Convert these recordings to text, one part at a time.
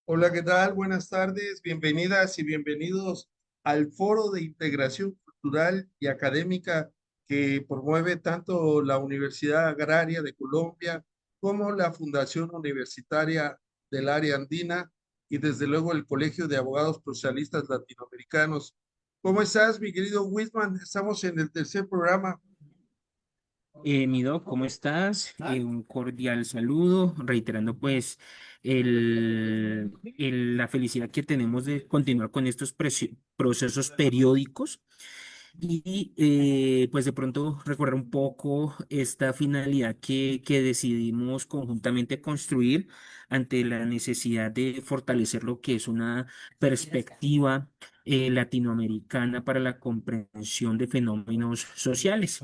Hola, ¿qué tal? Buenas tardes, bienvenidas y bienvenidos al Foro de Integración Cultural y Académica que promueve tanto la Universidad Agraria de Colombia como la Fundación Universitaria del Área Andina y desde luego el Colegio de Abogados Procesalistas Latinoamericanos. ¿Cómo estás, mi querido Whitman? Estamos en el tercer programa. Mi Doc, ¿cómo estás? Un cordial saludo, reiterando pues la felicidad que tenemos de continuar con estos procesos periódicos y pues de pronto recordar un poco esta finalidad que decidimos conjuntamente construir ante la necesidad de fortalecer lo que es una perspectiva latinoamericana para la comprensión de fenómenos sociales.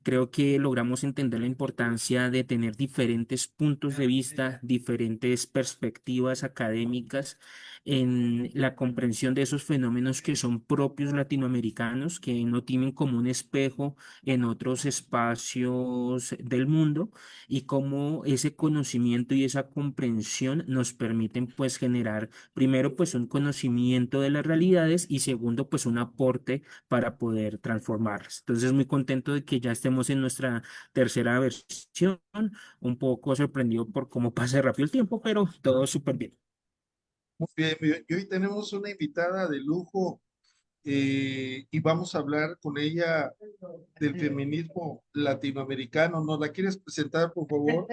Creo que logramos entender la importancia de tener diferentes puntos de vista, diferentes perspectivas académicas en la comprensión de esos fenómenos que son propios latinoamericanos, que no tienen como un espejo en otros espacios del mundo y cómo ese conocimiento y esa comprensión nos permiten pues generar primero pues un conocimiento de las realidades y segundo pues un aporte para poder transformarlas. Entonces, muy contento de que ya estemos en nuestra tercera versión, un poco sorprendido por cómo pasa rápido el tiempo, pero todo súper bien. Muy bien, y hoy tenemos una invitada de lujo y vamos a hablar con ella del feminismo latinoamericano. ¿Nos la quieres presentar, por favor?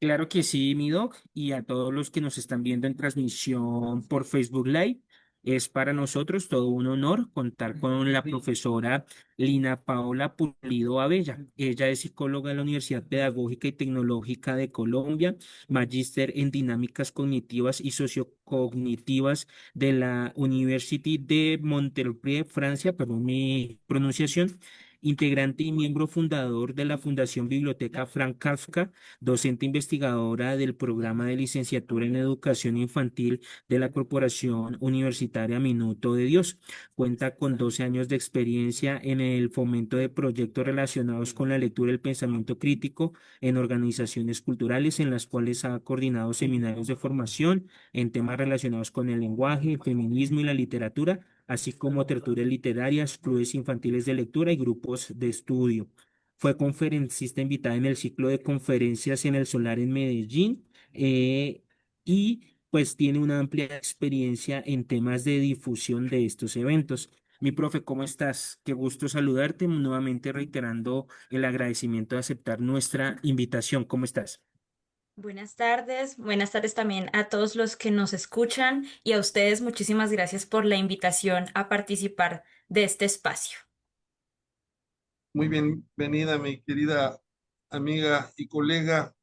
Claro que sí, mi doc, y a todos los que nos están viendo en transmisión por Facebook Live. Es para nosotros todo un honor contar con la profesora Lina Paola Pulido Abella. Ella es psicóloga de la Universidad Pedagógica y Tecnológica de Colombia, magíster en dinámicas cognitivas y sociocognitivas de la University de Montpellier, Francia, perdón mi pronunciación, integrante y miembro fundador de la Fundación Biblioteca Frank Kafka, docente investigadora del programa de licenciatura en educación infantil de la Corporación Universitaria Minuto de Dios. Cuenta con 12 años de experiencia en el fomento de proyectos relacionados con la lectura y el pensamiento crítico en organizaciones culturales en las cuales ha coordinado seminarios de formación en temas relacionados con el lenguaje, el feminismo y la literatura, así como tertulias literarias, clubes infantiles de lectura y grupos de estudio. Fue conferencista invitada en el ciclo de conferencias en el Solar en Medellín y pues tiene una amplia experiencia en temas de difusión de estos eventos. Mi profe, ¿cómo estás? Qué gusto saludarte, nuevamente reiterando el agradecimiento de aceptar nuestra invitación. ¿Cómo estás? Buenas tardes también a todos los que nos escuchan y a ustedes muchísimas gracias por la invitación a participar de este espacio. Muy bienvenida, mi querida amiga y colega,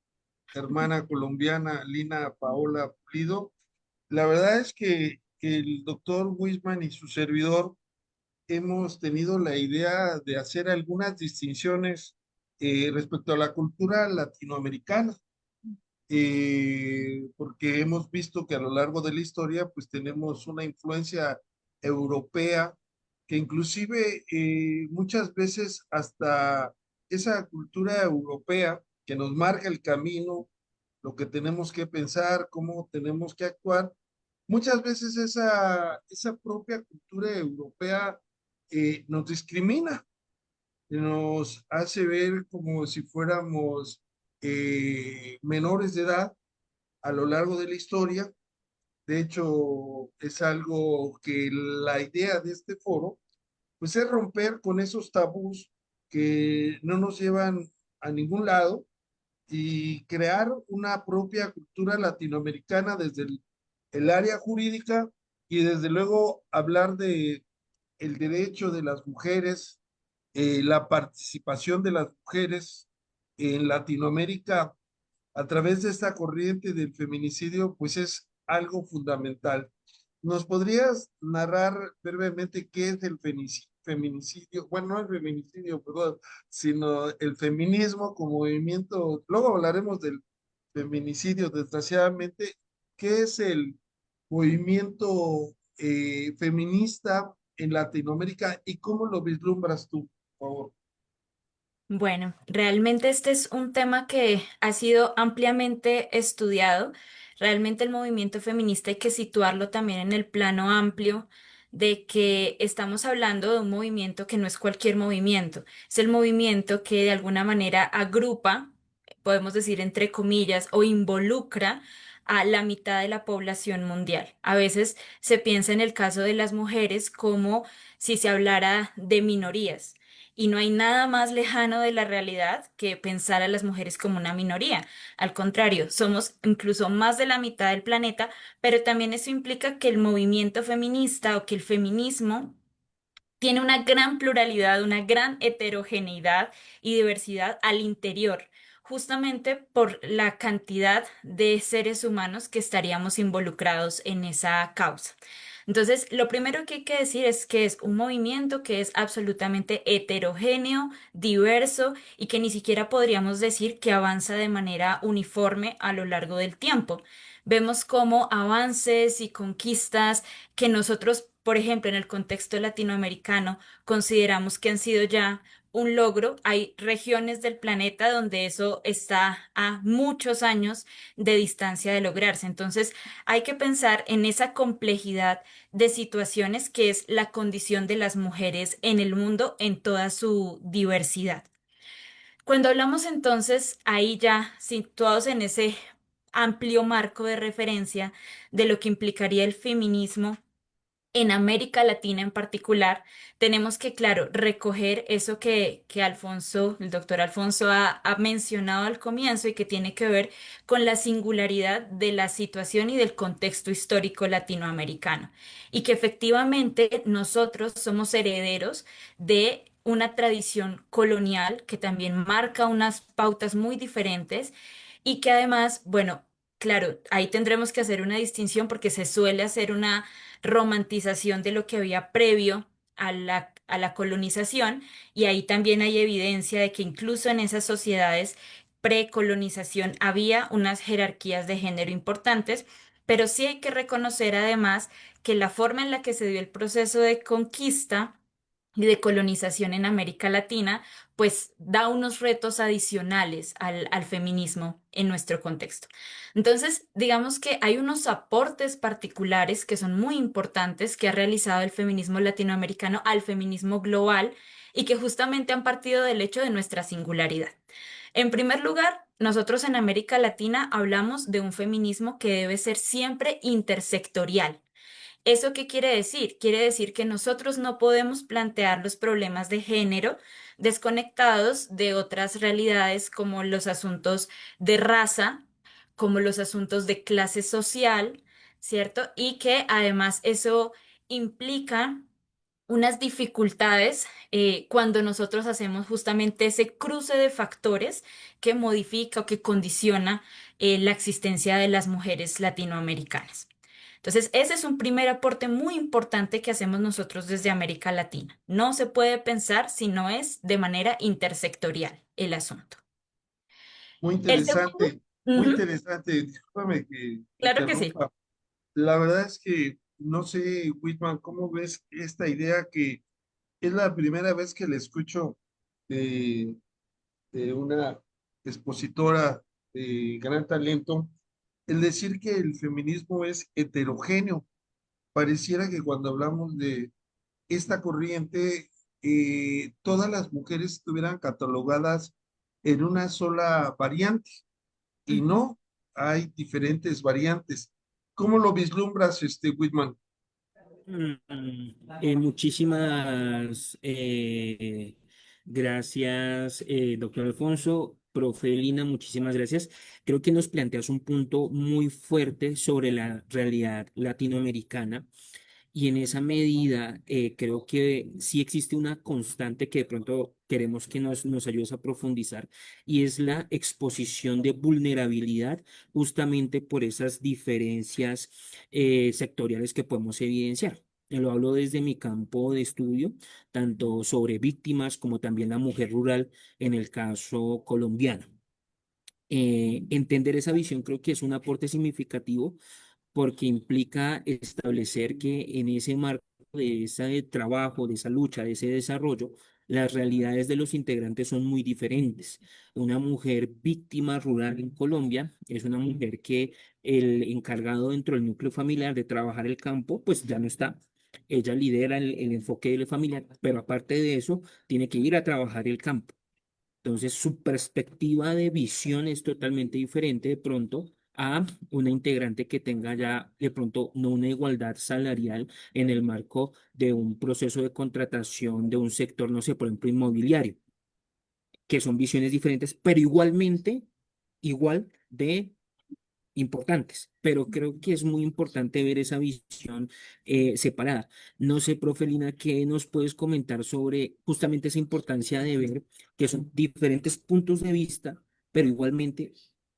hermana colombiana, Lina Paola Pulido. La verdad es que el doctor Wisman y su servidor hemos tenido la idea de hacer algunas distinciones respecto a la cultura latinoamericana, porque hemos visto que a lo largo de la historia pues tenemos una influencia europea que inclusive muchas veces hasta esa cultura europea que nos marca el camino, lo que tenemos que pensar, cómo tenemos que actuar, muchas veces esa propia cultura europea nos discrimina, nos hace ver como si fuéramos menores de edad a lo largo de la historia. De hecho, es algo que la idea de este foro, pues es romper con esos tabús que no nos llevan a ningún lado y crear una propia cultura latinoamericana desde el área jurídica y desde luego hablar de el derecho de las mujeres, la participación de las mujeres en Latinoamérica a través de esta corriente del feminicidio, pues es algo fundamental. ¿Nos podrías narrar brevemente qué es el feminicidio? Bueno, no el feminicidio, perdón, sino el feminismo como movimiento. Luego hablaremos del feminicidio, desgraciadamente. ¿Qué es el movimiento feminista en Latinoamérica y cómo lo vislumbras tú, por favor? Bueno, realmente este es un tema que ha sido ampliamente estudiado. Realmente el movimiento feminista hay que situarlo también en el plano amplio de que estamos hablando de un movimiento que no es cualquier movimiento, es el movimiento que de alguna manera agrupa, podemos decir entre comillas, o involucra a la mitad de la población mundial. A veces se piensa en el caso de las mujeres como si se hablara de minorías. Y no hay nada más lejano de la realidad que pensar a las mujeres como una minoría. Al contrario, somos incluso más de la mitad del planeta, pero también eso implica que el movimiento feminista o que el feminismo tiene una gran pluralidad, una gran heterogeneidad y diversidad al interior, justamente por la cantidad de seres humanos que estaríamos involucrados en esa causa. Entonces, lo primero que hay que decir es que es un movimiento que es absolutamente heterogéneo, diverso y que ni siquiera podríamos decir que avanza de manera uniforme a lo largo del tiempo. Vemos cómo avances y conquistas que nosotros, por ejemplo, en el contexto latinoamericano, consideramos que han sido ya un logro. Hay regiones del planeta donde eso está a muchos años de distancia de lograrse. Entonces, hay que pensar en esa complejidad de situaciones que es la condición de las mujeres en el mundo en toda su diversidad. Cuando hablamos entonces, ahí ya situados en ese amplio marco de referencia de lo que implicaría el feminismo, en América Latina en particular, tenemos que, claro, recoger eso que Alfonso, el doctor Alfonso, ha mencionado al comienzo y que tiene que ver con la singularidad de la situación y del contexto histórico latinoamericano. Y que efectivamente nosotros somos herederos de una tradición colonial que también marca unas pautas muy diferentes y que además, bueno, claro, ahí tendremos que hacer una distinción porque se suele hacer una romantización de lo que había previo a la colonización y ahí también hay evidencia de que incluso en esas sociedades precolonización había unas jerarquías de género importantes, pero sí hay que reconocer además que la forma en la que se dio el proceso de conquista y de colonización en América Latina, pues da unos retos adicionales al feminismo en nuestro contexto. Entonces, digamos que hay unos aportes particulares que son muy importantes que ha realizado el feminismo latinoamericano al feminismo global y que justamente han partido del hecho de nuestra singularidad. En primer lugar, nosotros en América Latina hablamos de un feminismo que debe ser siempre intersectorial. ¿Eso qué quiere decir? Quiere decir que nosotros no podemos plantear los problemas de género desconectados de otras realidades como los asuntos de raza, como los asuntos de clase social, ¿cierto? Y que además eso implica unas dificultades cuando nosotros hacemos justamente ese cruce de factores que modifica o que condiciona la existencia de las mujeres latinoamericanas. Entonces, ese es un primer aporte muy importante que hacemos nosotros desde América Latina. No se puede pensar si no es de manera intersectorial el asunto. El segundo, muy ujú, interesante. Discúlpame que claro que sí. interrumpa. La verdad es que no sé, Whitman, ¿cómo ves esta idea que es la primera vez que le escucho de, de una expositora de gran talento, el decir que el feminismo es heterogéneo? Pareciera que cuando hablamos de esta corriente, todas las mujeres estuvieran catalogadas en una sola variante, y Ujú. no, hay diferentes variantes. ¿Cómo lo vislumbras, Whitman? Muchísimas gracias, doctor Alfonso. Profe Lina, muchísimas gracias. Creo que nos planteas un punto muy fuerte sobre la realidad latinoamericana y en esa medida creo que sí existe una constante que de pronto queremos que nos ayudes a profundizar y es la exposición de vulnerabilidad justamente por esas diferencias sectoriales que podemos evidenciar. Lo hablo desde mi campo de estudio, tanto sobre víctimas como también la mujer rural en el caso colombiano. Entender esa visión creo que es un aporte significativo porque implica establecer que en ese marco de ese trabajo, de esa lucha, de ese desarrollo, las realidades de los integrantes son muy diferentes. Una mujer víctima rural en Colombia es una mujer que el encargado dentro del núcleo familiar de trabajar el campo, pues ya no está. Ella lidera el enfoque de la familia, pero aparte de eso, tiene que ir a trabajar el campo. Entonces, su perspectiva de visión es totalmente diferente de pronto a una integrante que tenga ya de pronto no una igualdad salarial en el marco de un proceso de contratación de un sector, no sé, por ejemplo, inmobiliario, que son visiones diferentes, pero igualmente, igual de importantes, pero creo que es muy importante ver esa visión separada. No sé, profe Lina, ¿qué nos puedes comentar sobre justamente esa importancia de ver que son diferentes puntos de vista, pero igualmente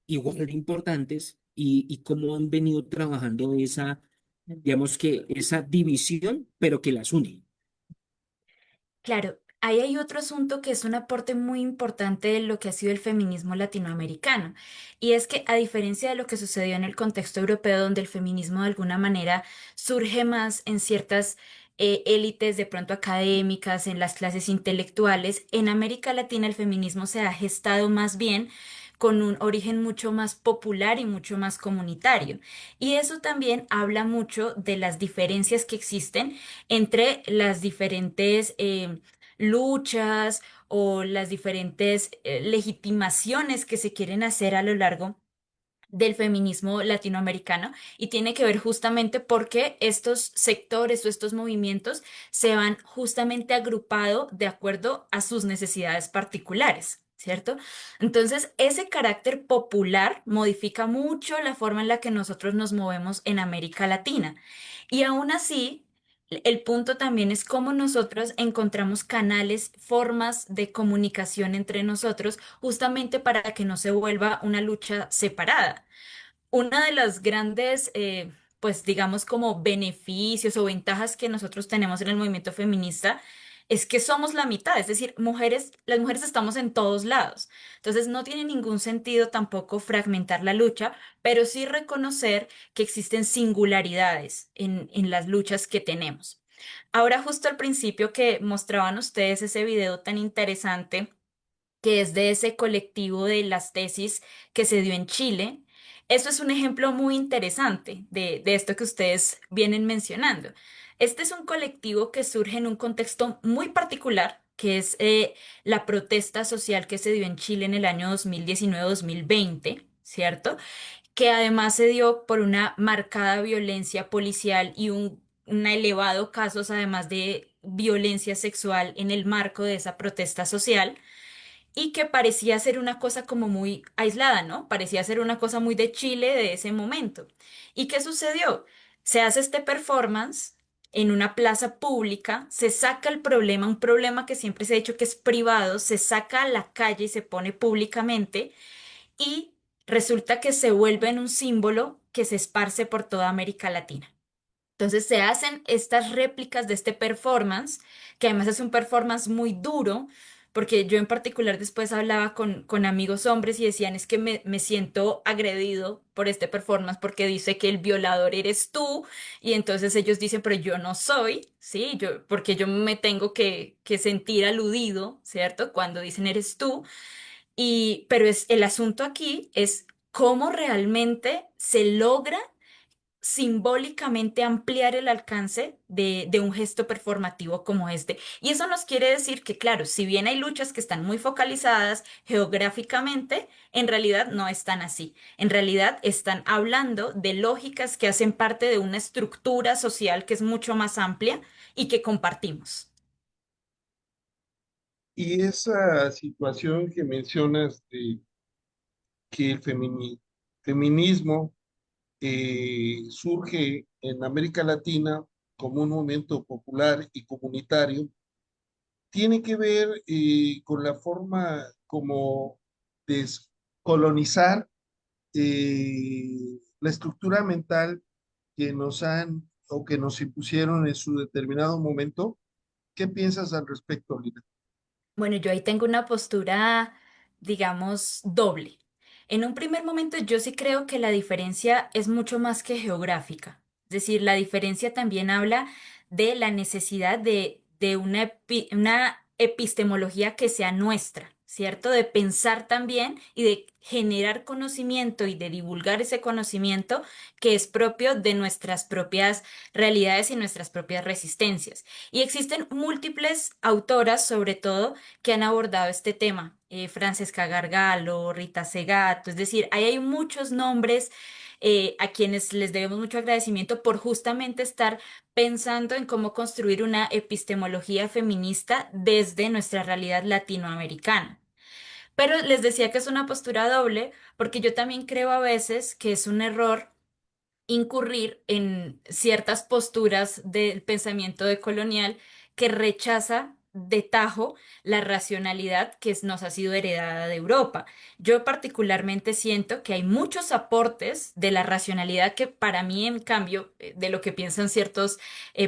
igual de importantes y cómo han venido trabajando esa, digamos que esa división, pero que las une? Claro, ahí hay otro asunto que es un aporte muy importante de lo que ha sido el feminismo latinoamericano. Y es que a diferencia de lo que sucedió en el contexto europeo, donde el feminismo de alguna manera surge más en ciertas élites de pronto académicas, en las clases intelectuales, en América Latina el feminismo se ha gestado más bien con un origen mucho más popular y mucho más comunitario. Y eso también habla mucho de las diferencias que existen entre las diferentes luchas o las diferentes legitimaciones que se quieren hacer a lo largo del feminismo latinoamericano y tiene que ver justamente porque estos sectores o estos movimientos se van justamente agrupado de acuerdo a sus necesidades particulares. ¿Cierto? Entonces, ese carácter popular modifica mucho la forma en la que nosotros nos movemos en América Latina. Y aún así, el punto también es cómo nosotros encontramos canales, formas de comunicación entre nosotros, justamente para que no se vuelva una lucha separada. Una de las grandes, pues digamos como beneficios o ventajas que nosotros tenemos en el movimiento feminista es que somos la mitad, es decir, mujeres, las mujeres estamos en todos lados. Entonces no tiene ningún sentido tampoco fragmentar la lucha, pero sí reconocer que existen singularidades en las luchas que tenemos. Ahora, justo al principio que mostraban ustedes ese video tan interesante que es de ese colectivo de las tesis que se dio en Chile. Eso es un ejemplo muy interesante de esto que ustedes vienen mencionando. Este es un colectivo que surge en un contexto muy particular, que es la protesta social que se dio en Chile en el año 2019-2020, ¿cierto? Que además se dio por una marcada violencia policial y un elevado casos además de violencia sexual en el marco de esa protesta social y que parecía ser una cosa como muy aislada, ¿no? Parecía ser una cosa muy de Chile de ese momento. ¿Y qué sucedió? Se hace este performance en una plaza pública, se saca el problema, un problema que siempre se ha dicho que es privado, se saca a la calle y se pone públicamente y resulta que se vuelve en un símbolo que se esparce por toda América Latina. Entonces se hacen estas réplicas de este performance, que además es un performance muy duro, porque yo en particular después hablaba con amigos hombres y decían, es que me siento agredido por este performance porque dice que el violador eres tú y entonces ellos dicen, pero yo no soy, ¿sí? Yo, porque yo me tengo que sentir aludido, ¿cierto? Cuando dicen eres tú. Y, pero es, el asunto aquí es cómo realmente se logra simbólicamente ampliar el alcance de un gesto performativo como este. Y eso nos quiere decir que, claro, si bien hay luchas que están muy focalizadas geográficamente, en realidad no están así. En realidad están hablando de lógicas que hacen parte de una estructura social que es mucho más amplia y que compartimos. Y esa situación que mencionas de que el feminismo surge en América Latina como un movimiento popular y comunitario, tiene que ver con la forma como descolonizar la estructura mental que nos han o que nos impusieron en su determinado momento. ¿Qué piensas al respecto, Lina? Bueno, yo ahí tengo una postura, digamos, doble. En un primer momento yo sí creo que la diferencia es mucho más que geográfica. Es decir, la diferencia también habla de la necesidad de una epistemología que sea nuestra, ¿cierto? De pensar también y de generar conocimiento y de divulgar ese conocimiento que es propio de nuestras propias realidades y nuestras propias resistencias. Y existen múltiples autoras, sobre todo, que han abordado este tema. Francesca Gargalo, Rita Segato, es decir, ahí hay muchos nombres a quienes les debemos mucho agradecimiento por justamente estar pensando en cómo construir una epistemología feminista desde nuestra realidad latinoamericana. Pero les decía que es una postura doble, porque yo también creo a veces que es un error incurrir en ciertas posturas del pensamiento decolonial que rechaza de tajo la racionalidad que nos ha sido heredada de Europa. Yo particularmente siento que hay muchos aportes de la racionalidad que para mí, en cambio, de lo que piensan ciertos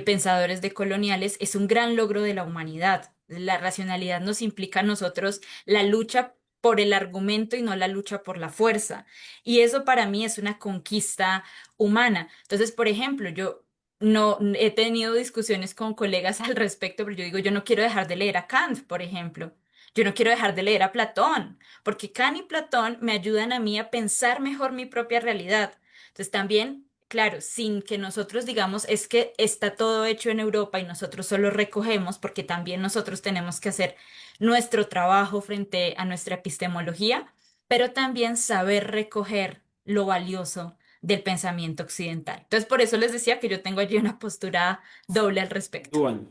pensadores decoloniales, es un gran logro de la humanidad. La racionalidad nos implica a nosotros la lucha por el argumento y no la lucha por la fuerza. Y eso para mí es una conquista humana. Entonces, por ejemplo, yo no he tenido discusiones con colegas al respecto, pero yo digo, yo no quiero dejar de leer a Kant, por ejemplo. Yo no quiero dejar de leer a Platón, porque Kant y Platón me ayudan a mí a pensar mejor mi propia realidad. Entonces, también, claro, sin que nosotros digamos, es que está todo hecho en Europa y nosotros solo recogemos, porque también nosotros tenemos que hacer nuestro trabajo frente a nuestra epistemología, pero también saber recoger lo valioso del pensamiento occidental. Entonces, por eso les decía que yo tengo allí una postura doble al respecto. Dual.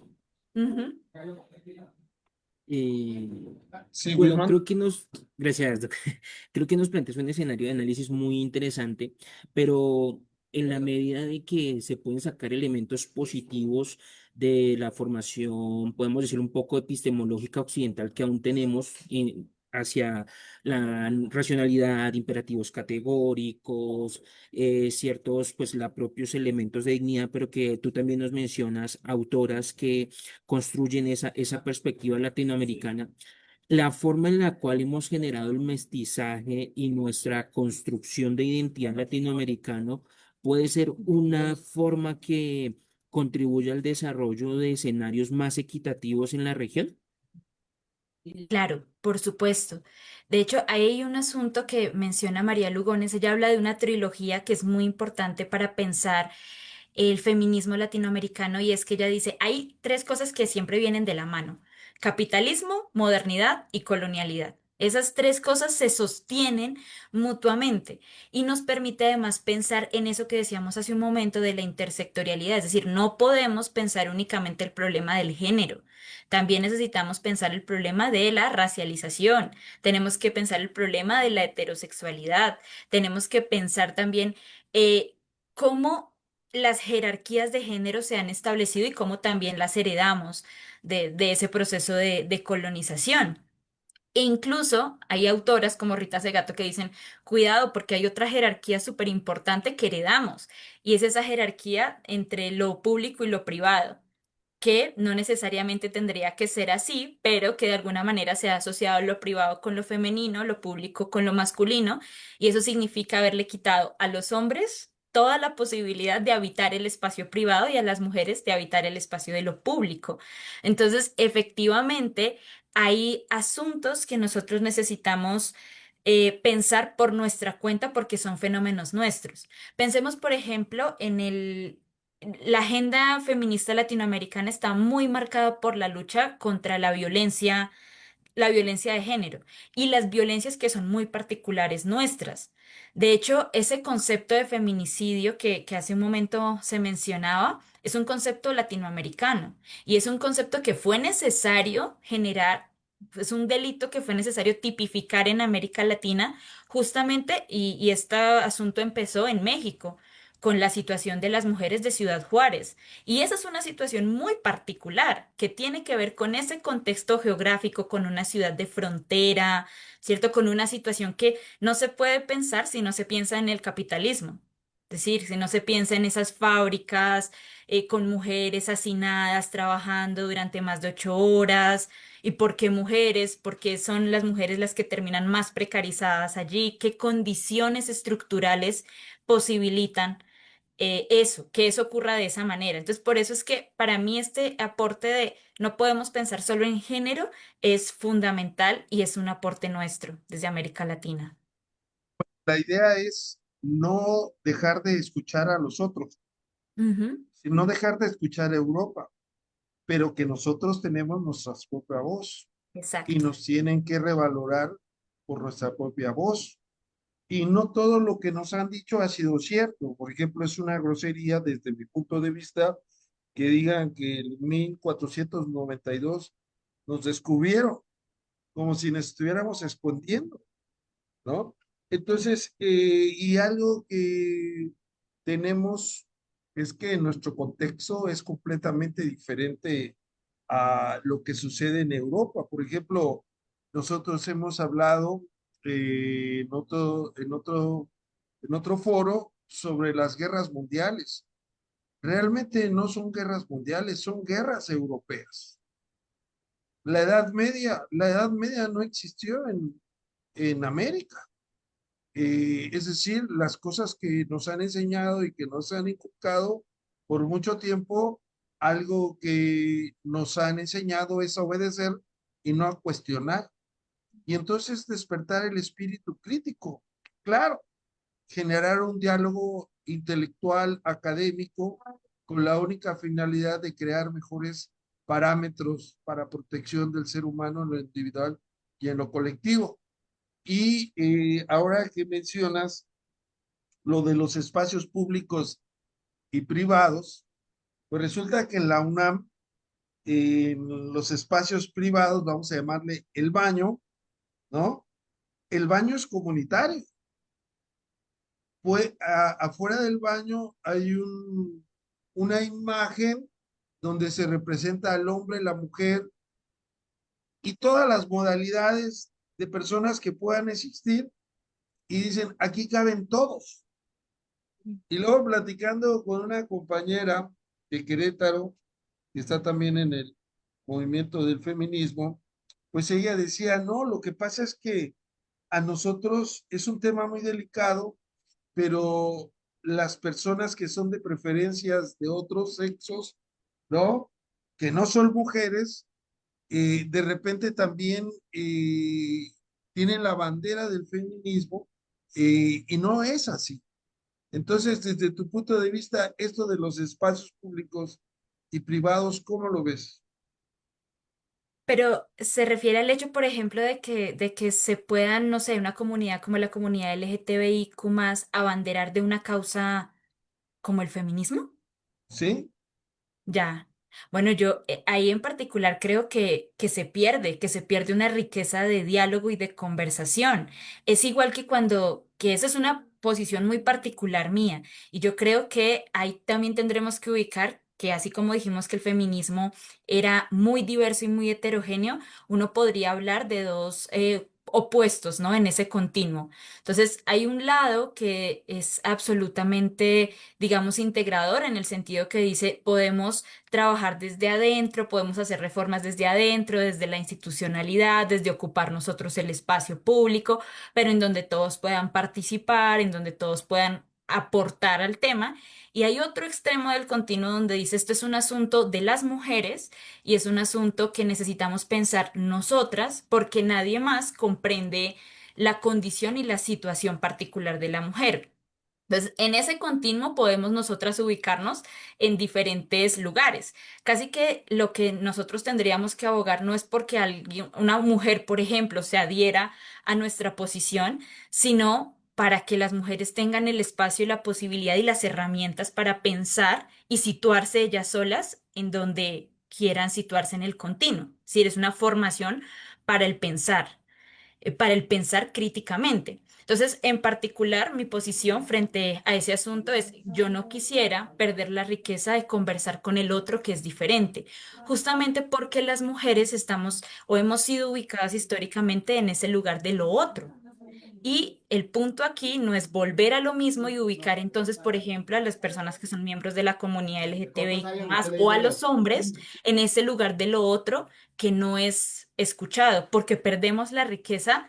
Ujú. Eh, Sí, bueno, Wilman. creo que gracias, Doc. Creo que nos planteas un escenario de análisis muy interesante, pero en la medida de que se pueden sacar elementos positivos de la formación, podemos decir un poco epistemológica occidental que aún tenemos hacia la racionalidad, imperativos categóricos, ciertos, pues, la propios elementos de dignidad, pero que tú también nos mencionas autoras que construyen esa perspectiva latinoamericana. La forma en la cual hemos generado el mestizaje y nuestra construcción de identidad latinoamericano puede ser una forma que contribuya al desarrollo de escenarios más equitativos en la región. Claro, por supuesto. De hecho, ahí hay un asunto que menciona María Lugones. Ella habla de una trilogía que es muy importante para pensar el feminismo latinoamericano y es que ella dice, hay tres cosas que siempre vienen de la mano: capitalismo, modernidad y colonialidad. Esas tres cosas se sostienen mutuamente y nos permite además pensar en eso que decíamos hace un momento de la intersectorialidad, es decir, no podemos pensar únicamente el problema del género, también necesitamos pensar el problema de la racialización, tenemos que pensar el problema de la heterosexualidad, tenemos que pensar también cómo las jerarquías de género se han establecido y cómo también las heredamos de ese proceso de colonización. E incluso hay autoras como Rita Segato que dicen, cuidado porque hay otra jerarquía súper importante que heredamos y es esa jerarquía entre lo público y lo privado, que no necesariamente tendría que ser así, pero que de alguna manera se ha asociado lo privado con lo femenino, lo público con lo masculino, y eso significa haberle quitado a los hombres toda la posibilidad de habitar el espacio privado y a las mujeres de habitar el espacio de lo público. Entonces, efectivamente, hay asuntos que nosotros necesitamos pensar por nuestra cuenta porque son fenómenos nuestros. Pensemos, por ejemplo, en la agenda feminista latinoamericana está muy marcada por la lucha contra la violencia de género y las violencias que son muy particulares nuestras. De hecho, ese concepto de feminicidio que hace un momento se mencionaba es un concepto latinoamericano y es un concepto que fue necesario generar. Es un delito que fue necesario tipificar en América Latina justamente y este asunto empezó en México con la situación de las mujeres de Ciudad Juárez. Y esa es una situación muy particular que tiene que ver con ese contexto geográfico, con una ciudad de frontera, ¿cierto? Con una situación que no se puede pensar si no se piensa en el capitalismo. Es decir, si no se piensa en esas fábricas con mujeres hacinadas trabajando durante más de 8 horas. ¿Y por qué mujeres? Porque son las mujeres las que terminan más precarizadas allí. ¿Qué condiciones estructurales posibilitan que eso ocurra de esa manera. Entonces, por eso es que para mí este aporte de no podemos pensar solo en género es fundamental y es un aporte nuestro desde América Latina. La idea es no dejar de escuchar a los otros, Ujú, sino dejar de escuchar a Europa, pero que nosotros tenemos nuestra propia voz y exacto. nos tienen que revalorar por nuestra propia voz. Y no todo lo que nos han dicho ha sido cierto. Por ejemplo, es una grosería desde mi punto de vista que digan que en 1492 nos descubrieron, como si nos estuviéramos escondiendo, ¿no? Entonces, y algo que tenemos es que nuestro contexto es completamente diferente a lo que sucede en Europa. Por ejemplo, nosotros hemos hablado en otro foro sobre las guerras mundiales. Realmente no son guerras mundiales, son guerras europeas. La Edad Media no existió en América. Es decir, las cosas que nos han enseñado y que nos han inculcado por mucho tiempo, algo que nos han enseñado es a obedecer y no a cuestionar. Y entonces despertar el espíritu crítico. Claro, generar un diálogo intelectual, académico, con la única finalidad de crear mejores parámetros para protección del ser humano en lo individual y en lo colectivo. Y ahora que mencionas lo de los espacios públicos y privados, pues resulta que en la UNAM, en los espacios privados, vamos a llamarle el baño, ¿no? El baño es comunitario. Pues afuera del baño hay una imagen donde se representa al hombre, la mujer y todas las modalidades de personas que puedan existir y dicen, aquí caben todos. Y luego platicando con una compañera de Querétaro, que está también en el movimiento del feminismo, pues ella decía, no, lo que pasa es que a nosotros es un tema muy delicado, pero las personas que son de preferencias de otros sexos, ¿no? Que no son mujeres, de repente también tienen la bandera del feminismo y no es así. Entonces, desde tu punto de vista, esto de los espacios públicos y privados, ¿cómo lo ves? Pero se refiere al hecho, por ejemplo, de que se puedan, no sé, una comunidad como la comunidad LGTBIQ más abanderar de una causa como el feminismo. ¿Sí? Ya. Bueno, yo ahí en particular creo que se pierde una riqueza de diálogo y de conversación. Es igual que que esa es una posición muy particular mía. Y yo creo que ahí también tendremos que ubicar que así como dijimos que el feminismo era muy diverso y muy heterogéneo, uno podría hablar de dos opuestos, ¿no? En ese continuo. Entonces, hay un lado que es absolutamente digamos, integrador en el sentido que dice, podemos trabajar desde adentro, podemos hacer reformas desde adentro, desde la institucionalidad, desde ocupar nosotros el espacio público, pero en donde todos puedan participar, en donde todos puedan aportar al tema. Y hay otro extremo del continuo donde dice, esto es un asunto de las mujeres y es un asunto que necesitamos pensar nosotras porque nadie más comprende la condición y la situación particular de la mujer. Entonces, en ese continuo podemos nosotras ubicarnos en diferentes lugares. Casi que lo que nosotros tendríamos que abogar no es porque alguien, una mujer, por ejemplo, se adhiera a nuestra posición, sino para que las mujeres tengan el espacio y la posibilidad y las herramientas para pensar y situarse ellas solas en donde quieran situarse en el continuo. Si es una formación para para el pensar críticamente. Entonces, en particular, mi posición frente a ese asunto es, yo no quisiera perder la riqueza de conversar con el otro que es diferente, justamente porque las mujeres estamos o hemos sido ubicadas históricamente en ese lugar de lo otro. Y el punto aquí no es volver a lo mismo y ubicar entonces, por ejemplo, a las personas que son miembros de la comunidad LGTBIQ más o a los hombres en ese lugar de lo otro que no es escuchado, porque perdemos la riqueza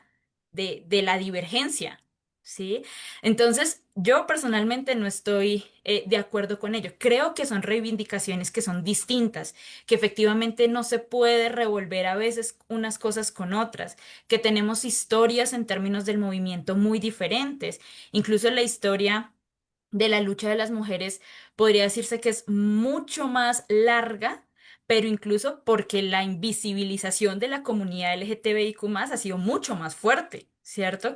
de la divergencia. ¿sí? Entonces, yo personalmente no estoy de acuerdo con ello. Creo que son reivindicaciones que son distintas, que efectivamente no se puede revolver a veces unas cosas con otras, que tenemos historias en términos del movimiento muy diferentes. Incluso la historia de la lucha de las mujeres podría decirse que es mucho más larga, pero incluso porque la invisibilización de la comunidad LGTBIQ+ ha sido mucho más fuerte, ¿cierto?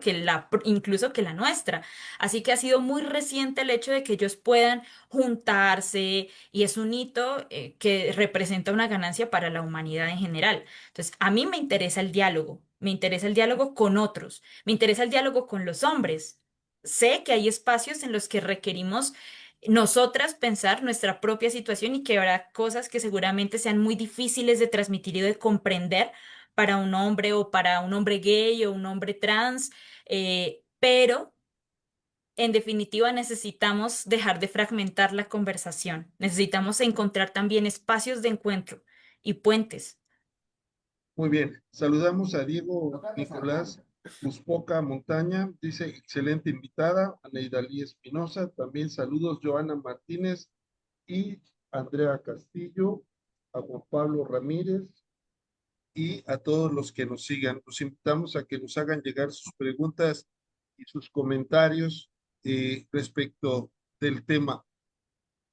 Incluso que la nuestra. Así que ha sido muy reciente el hecho de que ellos puedan juntarse y es un hito que representa una ganancia para la humanidad en general. Entonces, a mí me interesa el diálogo. Me interesa el diálogo con otros, me interesa el diálogo con los hombres, sé que hay espacios en los que requerimos nosotras pensar nuestra propia situación y que habrá cosas que seguramente sean muy difíciles de transmitir y de comprender para un hombre o para un hombre gay o un hombre trans, pero en definitiva necesitamos dejar de fragmentar la conversación, necesitamos encontrar también espacios de encuentro y puentes. Muy bien, saludamos a Diego Nicolás Buspoca Montaña, dice excelente invitada, a Neidalí Espinosa, también saludos Joana Martínez y Andrea Castillo, a Juan Pablo Ramírez y a todos los que nos sigan. Los invitamos a que nos hagan llegar sus preguntas y sus comentarios respecto del tema.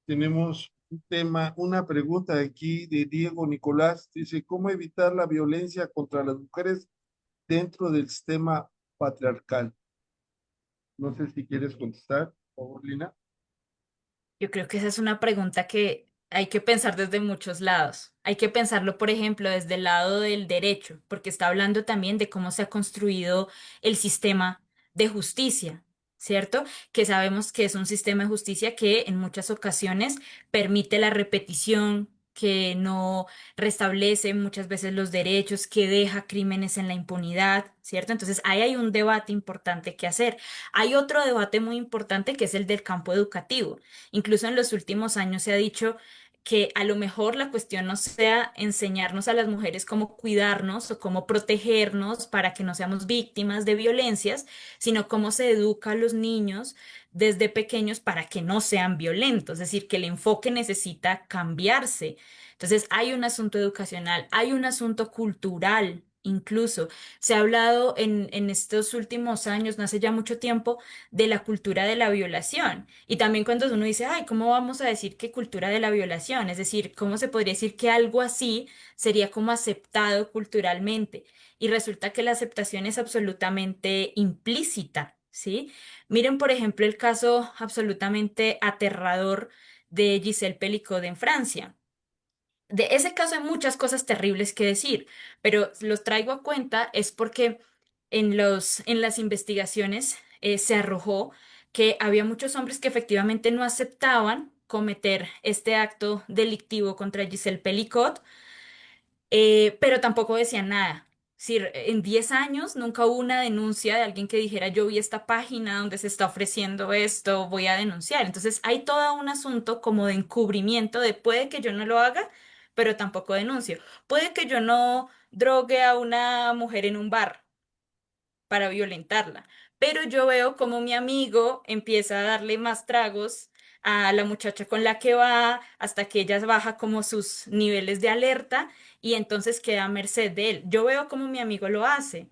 Tenemos un tema, una pregunta aquí de Diego Nicolás. Dice, ¿cómo evitar la violencia contra las mujeres dentro del sistema patriarcal? No sé si quieres contestar, por favor, Lina. Yo creo que esa es una pregunta que hay que pensar desde muchos lados. Hay que pensarlo, por ejemplo, desde el lado del derecho, porque está hablando también de cómo se ha construido el sistema de justicia, ¿cierto? Que sabemos que es un sistema de justicia que en muchas ocasiones permite la repetición, que no restablece muchas veces los derechos, que deja crímenes en la impunidad, ¿cierto? Entonces, ahí hay un debate importante que hacer. Hay otro debate muy importante que es el del campo educativo. Incluso en los últimos años se ha dicho que a lo mejor la cuestión no sea enseñarnos a las mujeres cómo cuidarnos o cómo protegernos para que no seamos víctimas de violencias, sino cómo se educa a los niños desde pequeños para que no sean violentos. Es decir, que el enfoque necesita cambiarse. Entonces, hay un asunto educacional, hay un asunto cultural. Incluso se ha hablado en estos últimos años, no hace ya mucho tiempo, de la cultura de la violación. Y también cuando uno dice, ay, ¿cómo vamos a decir que cultura de la violación? Es decir, ¿cómo se podría decir que algo así sería como aceptado culturalmente? Y resulta que la aceptación es absolutamente implícita, ¿sí? Miren, por ejemplo, el caso absolutamente aterrador de Giselle Pelicot en Francia. De ese caso hay muchas cosas terribles que decir, pero los traigo a cuenta es porque en las investigaciones se arrojó que había muchos hombres que efectivamente no aceptaban cometer este acto delictivo contra Giselle Pelicot, pero tampoco decían nada. Es decir, en 10 años nunca hubo una denuncia de alguien que dijera yo vi esta página donde se está ofreciendo esto, voy a denunciar. Entonces hay todo un asunto como de encubrimiento de puede que yo no lo haga, pero tampoco denuncio. Puede que yo no drogue a una mujer en un bar para violentarla. Pero yo veo como mi amigo empieza a darle más tragos a la muchacha con la que va hasta que ella baja como sus niveles de alerta y entonces queda a merced de él. Yo veo como mi amigo lo hace,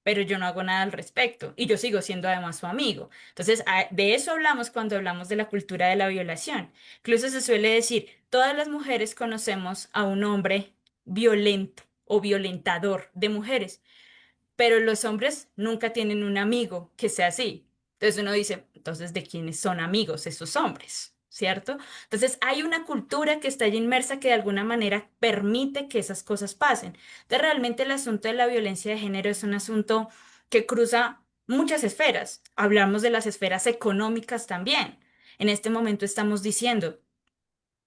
pero yo no hago nada al respecto y yo sigo siendo además su amigo. Entonces, de eso hablamos cuando hablamos de la cultura de la violación. Incluso se suele decir, todas las mujeres conocemos a un hombre violento o violentador de mujeres, pero los hombres nunca tienen un amigo que sea así. Entonces uno dice, entonces, ¿de quiénes son amigos esos hombres? ¿Cierto? Entonces hay una cultura que está allí inmersa que de alguna manera permite que esas cosas pasen. Entonces realmente el asunto de la violencia de género es un asunto que cruza muchas esferas. Hablamos de las esferas económicas también. En este momento estamos diciendo,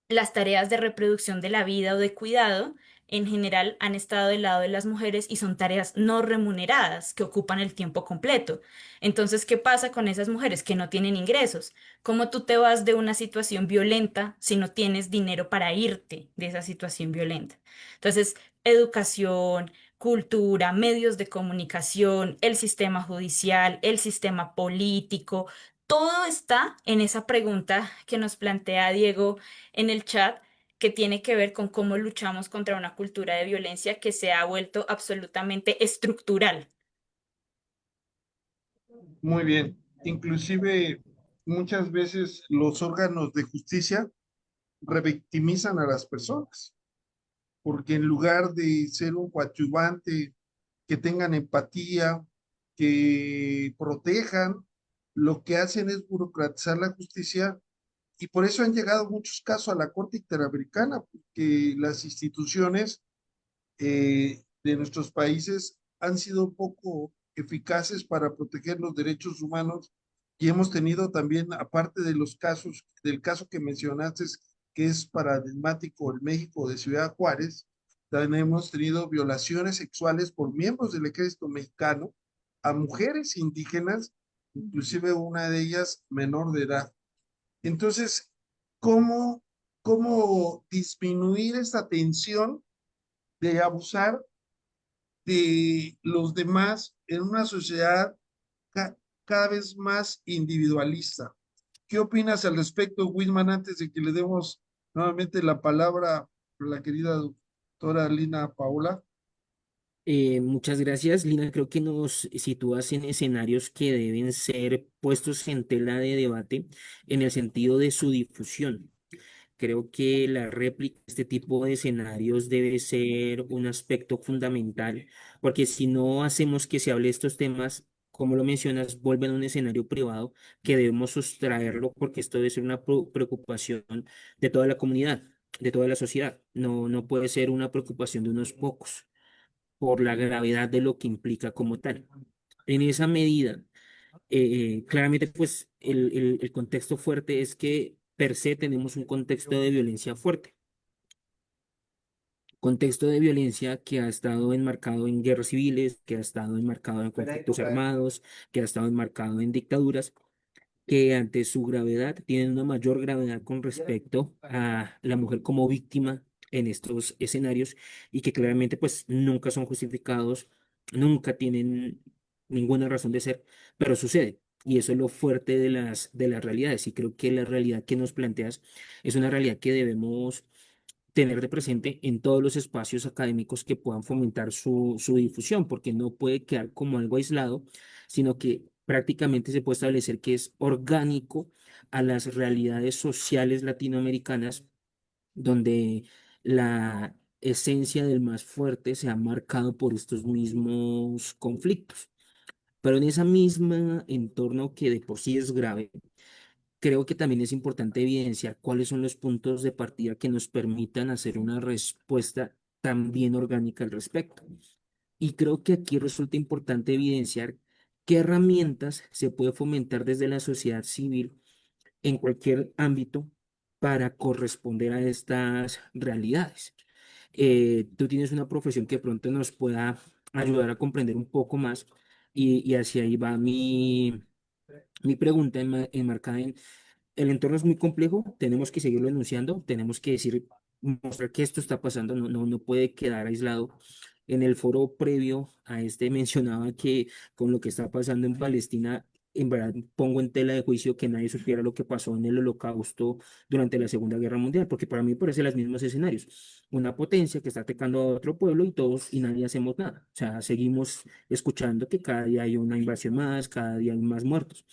las tareas de reproducción de la vida o de cuidado en general han estado del lado de las mujeres y son tareas no remuneradas que ocupan el tiempo completo. Entonces, ¿qué pasa con esas mujeres que no tienen ingresos? ¿Cómo tú te vas de una situación violenta si no tienes dinero para irte de esa situación violenta? Entonces, educación, cultura, medios de comunicación, el sistema judicial, el sistema político. Todo está en esa pregunta que nos plantea Diego en el chat, que tiene que ver con cómo luchamos contra una cultura de violencia que se ha vuelto absolutamente estructural. Muy bien. Inclusive muchas veces los órganos de justicia revictimizan a las personas, porque en lugar de ser un coadyuvante, que tengan empatía, que protejan, lo que hacen es burocratizar la justicia y por eso han llegado muchos casos a la Corte Interamericana, porque las instituciones de nuestros países han sido poco eficaces para proteger los derechos humanos y hemos tenido también, aparte de los casos, del caso que mencionaste, que es paradigmático en México de Ciudad Juárez, también hemos tenido violaciones sexuales por miembros del ejército mexicano a mujeres indígenas, inclusive una de ellas menor de edad. Entonces, ¿cómo, cómo disminuir esta tensión de abusar de los demás en una sociedad ca- cada vez más individualista? ¿Qué opinas al respecto, Wilman, antes de que le demos nuevamente la palabra a la querida doctora Lina Paola? Muchas gracias, Lina. Creo que nos sitúas en escenarios que deben ser puestos en tela de debate en el sentido de su difusión. Creo que la réplica de este tipo de escenarios debe ser un aspecto fundamental, porque si no hacemos que se hable de estos temas, como lo mencionas, vuelven a un escenario privado que debemos sustraerlo, porque esto debe ser una preocupación de toda la comunidad, de toda la sociedad. No, no puede ser una preocupación de unos pocos por la gravedad de lo que implica como tal. En esa medida, claramente, pues el contexto fuerte es que per se tenemos un contexto de violencia fuerte, contexto de violencia que ha estado enmarcado en guerras civiles, que ha estado enmarcado en conflictos armados, que ha estado enmarcado en dictaduras, que ante su gravedad tienen una mayor gravedad con respecto a la mujer como víctima en estos escenarios y que claramente pues nunca son justificados, nunca tienen ninguna razón de ser, pero sucede. Y eso es lo fuerte de las realidades. Y creo que la realidad que nos planteas es una realidad que debemos tener de presente en todos los espacios académicos que puedan fomentar su difusión, porque no puede quedar como algo aislado, sino que prácticamente se puede establecer que es orgánico a las realidades sociales latinoamericanas, donde la esencia del más fuerte se ha marcado por estos mismos conflictos. Pero en esa misma entorno que de por sí es grave, creo que también es importante evidenciar cuáles son los puntos de partida que nos permitan hacer una respuesta también orgánica al respecto. Y creo que aquí resulta importante evidenciar qué herramientas se puede fomentar desde la sociedad civil en cualquier ámbito para corresponder a estas realidades. Tú tienes una profesión que de pronto nos pueda ayudar a comprender un poco más y hacia ahí va mi pregunta enmarcada en el entorno es muy complejo, tenemos que seguirlo enunciando, tenemos que decir, mostrar que esto está pasando, no puede quedar aislado. En el foro previo a este mencionaba que con lo que está pasando en Palestina, en verdad pongo en tela de juicio que nadie supiera lo que pasó en el Holocausto durante la Segunda Guerra Mundial, porque para mí parecen los mismos escenarios. Una potencia que está atacando a otro pueblo y todos y nadie hacemos nada. O sea, seguimos escuchando que cada día hay una invasión más, cada día hay más muertos.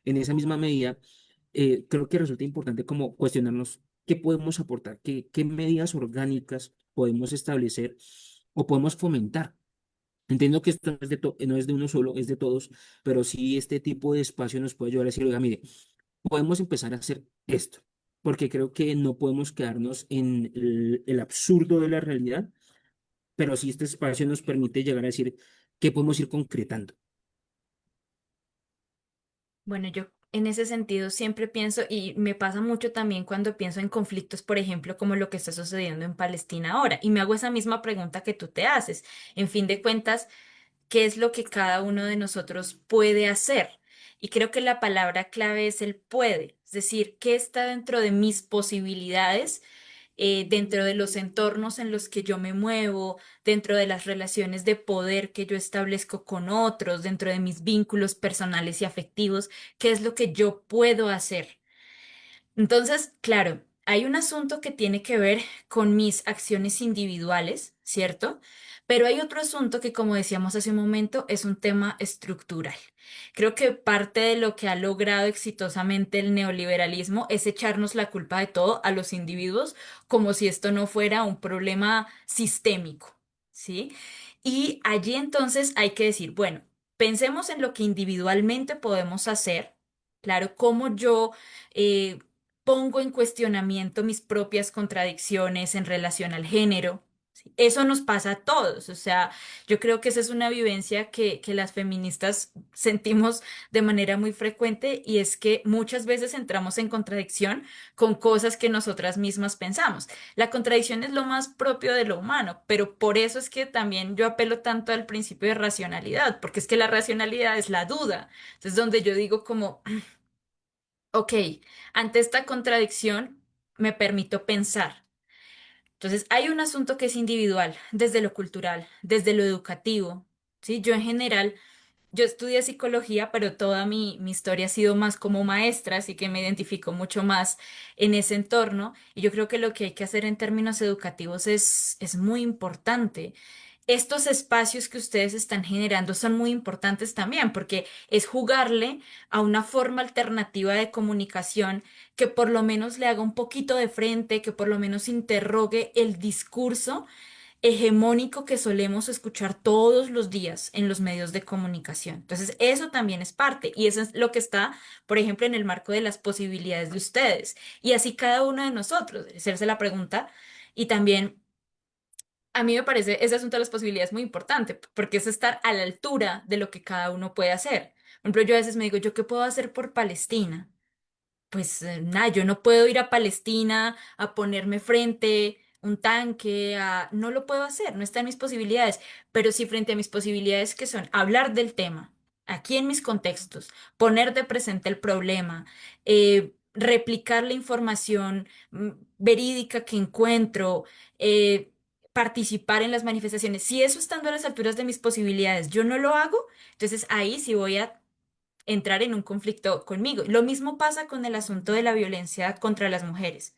En esa misma medida, creo que resulta importante como cuestionarnos qué podemos aportar, qué medidas orgánicas podemos establecer o podemos fomentar. Entiendo que esto no es no es de uno solo, es de todos, pero sí este tipo de espacio nos puede ayudar a decir, oiga, mire, podemos empezar a hacer esto, porque creo que no podemos quedarnos en el absurdo de la realidad, pero sí este espacio nos permite llegar a decir qué podemos ir concretando. Bueno, yo en ese sentido siempre pienso, y me pasa mucho también cuando pienso en conflictos, por ejemplo, como lo que está sucediendo en Palestina ahora, y me hago esa misma pregunta que tú te haces. En fin de cuentas, ¿qué es lo que cada uno de nosotros puede hacer? Y creo que la palabra clave es el puede, es decir, ¿qué está dentro de mis posibilidades? dentro de los entornos en los que yo me muevo, dentro de las relaciones de poder que yo establezco con otros, dentro de mis vínculos personales y afectivos, qué es lo que yo puedo hacer. Entonces, claro, hay un asunto que tiene que ver con mis acciones individuales, ¿cierto? Pero hay otro asunto que, como decíamos hace un momento, es un tema estructural. Creo que parte de lo que ha logrado exitosamente el neoliberalismo es echarnos la culpa de todo a los individuos, como si esto no fuera un problema sistémico, ¿sí? Y allí entonces hay que decir, bueno, pensemos en lo que individualmente podemos hacer. Claro, cómo yo eh, pongo en cuestionamiento mis propias contradicciones en relación al género. ¿Sí? Eso nos pasa a todos, o sea, yo creo que esa es una vivencia que las feministas sentimos de manera muy frecuente y es que muchas veces entramos en contradicción con cosas que nosotras mismas pensamos. La contradicción es lo más propio de lo humano, pero por eso es que también yo apelo tanto al principio de racionalidad, porque es que la racionalidad es la duda. Entonces, donde yo digo como ok, ante esta contradicción me permito pensar. Entonces, hay un asunto que es individual, desde lo cultural, desde lo educativo, ¿sí? Yo en general, yo estudié psicología, pero toda mi historia ha sido más como maestra, así que me identifico mucho más en ese entorno. Y yo creo que lo que hay que hacer en términos educativos es muy importante. Estos espacios que ustedes están generando son muy importantes también porque es jugarle a una forma alternativa de comunicación que por lo menos le haga un poquito de frente, que por lo menos interrogue el discurso hegemónico que solemos escuchar todos los días en los medios de comunicación. Entonces, eso también es parte y eso es lo que está, por ejemplo, en el marco de las posibilidades de ustedes. Y así cada uno de nosotros, hacerse la pregunta y también a mí me parece ese asunto de las posibilidades muy importante, porque es estar a la altura de lo que cada uno puede hacer. Por ejemplo, yo a veces me digo, ¿yo qué puedo hacer por Palestina? Pues nada, yo no puedo ir a Palestina a ponerme frente un tanque, no lo puedo hacer, no está en mis posibilidades, pero sí frente a mis posibilidades que son hablar del tema, aquí en mis contextos, poner de presente el problema, replicar la información verídica que encuentro, eh, participar en las manifestaciones. Si eso estando a las alturas de mis posibilidades, yo no lo hago, entonces ahí sí voy a entrar en un conflicto conmigo. Lo mismo pasa con el asunto de la violencia contra las mujeres.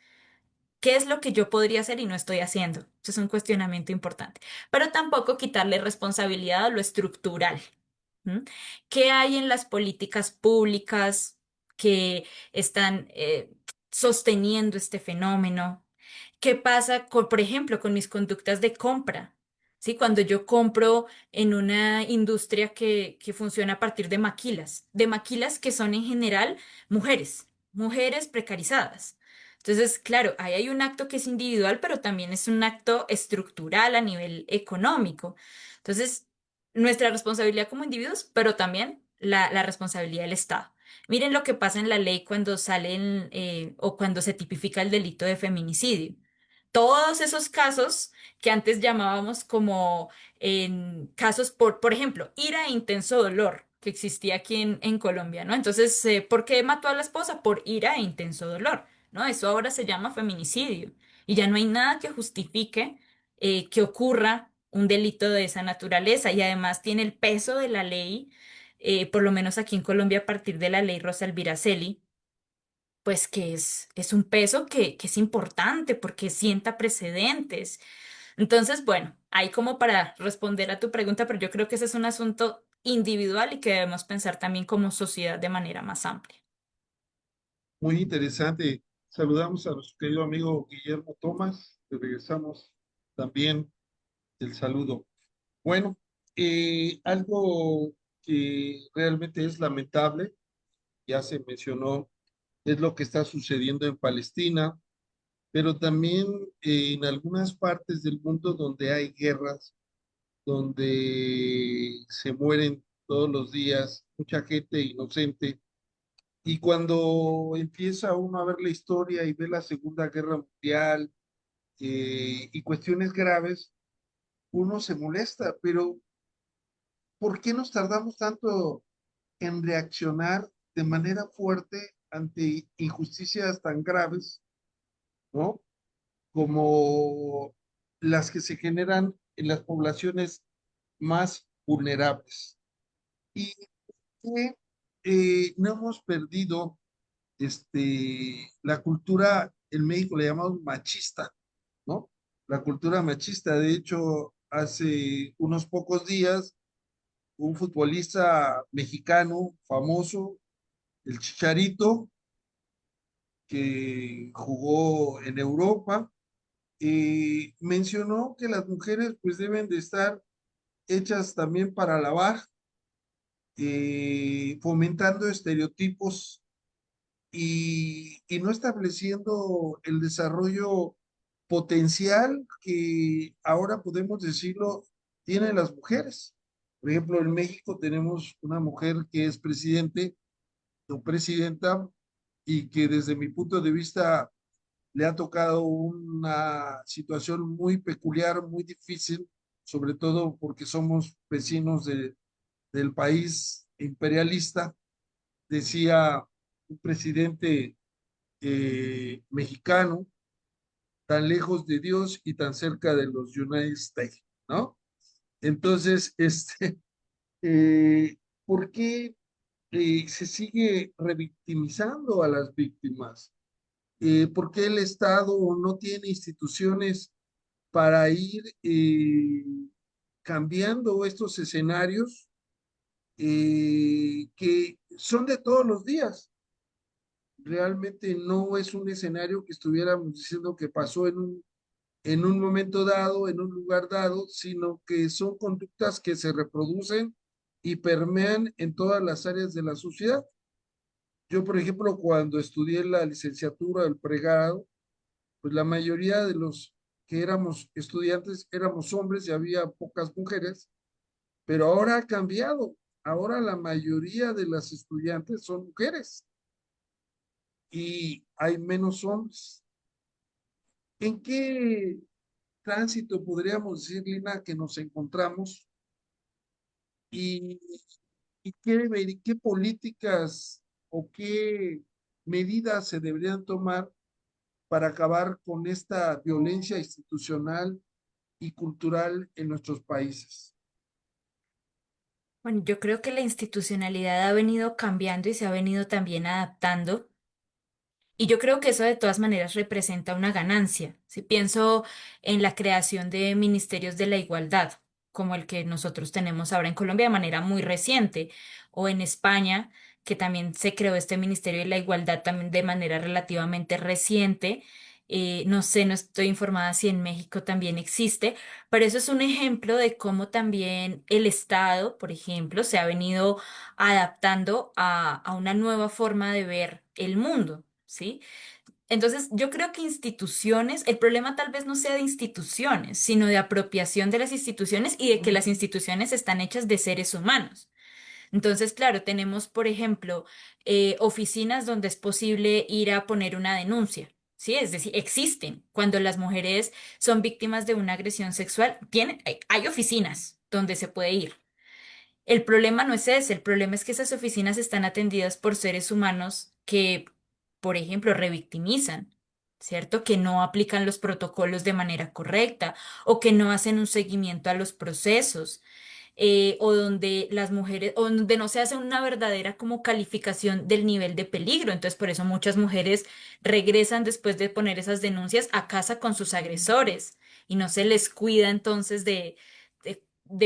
¿Qué es lo que yo podría hacer y no estoy haciendo? Eso es un cuestionamiento importante. Pero tampoco quitarle responsabilidad a lo estructural. ¿M? ¿Qué hay en las políticas públicas que están sosteniendo este fenómeno? ¿Qué pasa con, por ejemplo, con mis conductas de compra? ¿Sí? Cuando yo compro en una industria que funciona a partir de maquilas que son en general mujeres, mujeres precarizadas. Entonces, claro, ahí hay un acto que es individual, pero también es un acto estructural a nivel económico. Entonces, nuestra responsabilidad como individuos, pero también la responsabilidad del Estado. Miren lo que pasa en la ley cuando salen o cuando se tipifica el delito de feminicidio. Todos esos casos que antes llamábamos como en casos por ejemplo, ira e intenso dolor que existía aquí en Colombia, ¿no? Entonces, ¿por qué mató a la esposa? Por ira e intenso dolor, ¿no? Eso ahora se llama feminicidio y ya no hay nada que justifique que ocurra un delito de esa naturaleza y además tiene el peso de la ley, por lo menos aquí en Colombia a partir de la ley Rosa Elvira Celi pues es un peso que es importante porque sienta precedentes. Entonces, bueno, ahí como para responder a tu pregunta, pero yo creo que ese es un asunto individual y que debemos pensar también como sociedad de manera más amplia. Muy interesante. Saludamos a nuestro querido amigo Guillermo Tomás. Le regresamos también el saludo. Bueno, algo que realmente es lamentable, ya se mencionó, es lo que está sucediendo en Palestina, pero también en algunas partes del mundo donde hay guerras, donde se mueren todos los días mucha gente inocente. Y cuando empieza uno a ver la historia y ve la Segunda Guerra Mundial y cuestiones graves, uno se molesta, pero ¿por qué nos tardamos tanto en reaccionar de manera fuerte ante injusticias tan graves, ¿no? como las que se generan en las poblaciones más vulnerables. Y que no hemos perdido la cultura, en México le llamamos machista, ¿no? La cultura machista. De hecho, hace unos pocos días, un futbolista mexicano famoso, el Chicharito, que jugó en Europa, mencionó que las mujeres pues deben de estar hechas también para lavar, fomentando estereotipos y no estableciendo el desarrollo potencial que ahora podemos decirlo tienen las mujeres. Por ejemplo, en México tenemos una mujer que es presidente o presidenta y que desde mi punto de vista le ha tocado una situación muy peculiar, muy difícil, sobre todo porque somos vecinos del país imperialista. Decía un presidente mexicano, tan lejos de Dios y tan cerca de los United States, ¿no? Entonces, ¿por qué se sigue revictimizando a las víctimas? ¿Por qué el Estado no tiene instituciones para ir cambiando estos escenarios que son de todos los días? Realmente no es un escenario que estuviéramos diciendo que pasó en un momento dado, en un lugar dado, sino que son conductas que se reproducen y permean en todas las áreas de la sociedad. Yo, por ejemplo, cuando estudié la licenciatura, el pregrado, pues la mayoría de los que éramos estudiantes éramos hombres y había pocas mujeres, pero ahora ha cambiado. Ahora la mayoría de las estudiantes son mujeres y hay menos hombres. ¿En qué tránsito podríamos decir, Lina, que nos encontramos y, qué políticas o qué medidas se deberían tomar para acabar con esta violencia institucional y cultural en nuestros países? Bueno, yo creo que la institucionalidad ha venido cambiando y se ha venido también adaptando. Y yo creo que eso de todas maneras representa una ganancia. Si pienso en la creación de ministerios de la igualdad, como el que nosotros tenemos ahora en Colombia de manera muy reciente, o en España, que también se creó este Ministerio de la Igualdad también de manera relativamente reciente. No sé, no estoy informada si en México también existe, pero eso es un ejemplo de cómo también el Estado, por ejemplo, se ha venido adaptando a una nueva forma de ver el mundo. ¿Sí? Entonces, yo creo que instituciones, el problema tal vez no sea de instituciones, sino de apropiación de las instituciones y de que las instituciones están hechas de seres humanos. Entonces, claro, tenemos, por ejemplo, oficinas donde es posible ir a poner una denuncia. Sí, es decir, existen. Cuando las mujeres son víctimas de una agresión sexual, hay oficinas donde se puede ir. El problema no es ese, el problema es que esas oficinas están atendidas por seres humanos que, por ejemplo, revictimizan, ¿cierto? Que no aplican los protocolos de manera correcta o que no hacen un seguimiento a los procesos, o donde las mujeres, o donde no se hace una verdadera como calificación del nivel de peligro. Entonces, por eso muchas mujeres regresan después de poner esas denuncias a casa con sus agresores y no se les cuida entonces de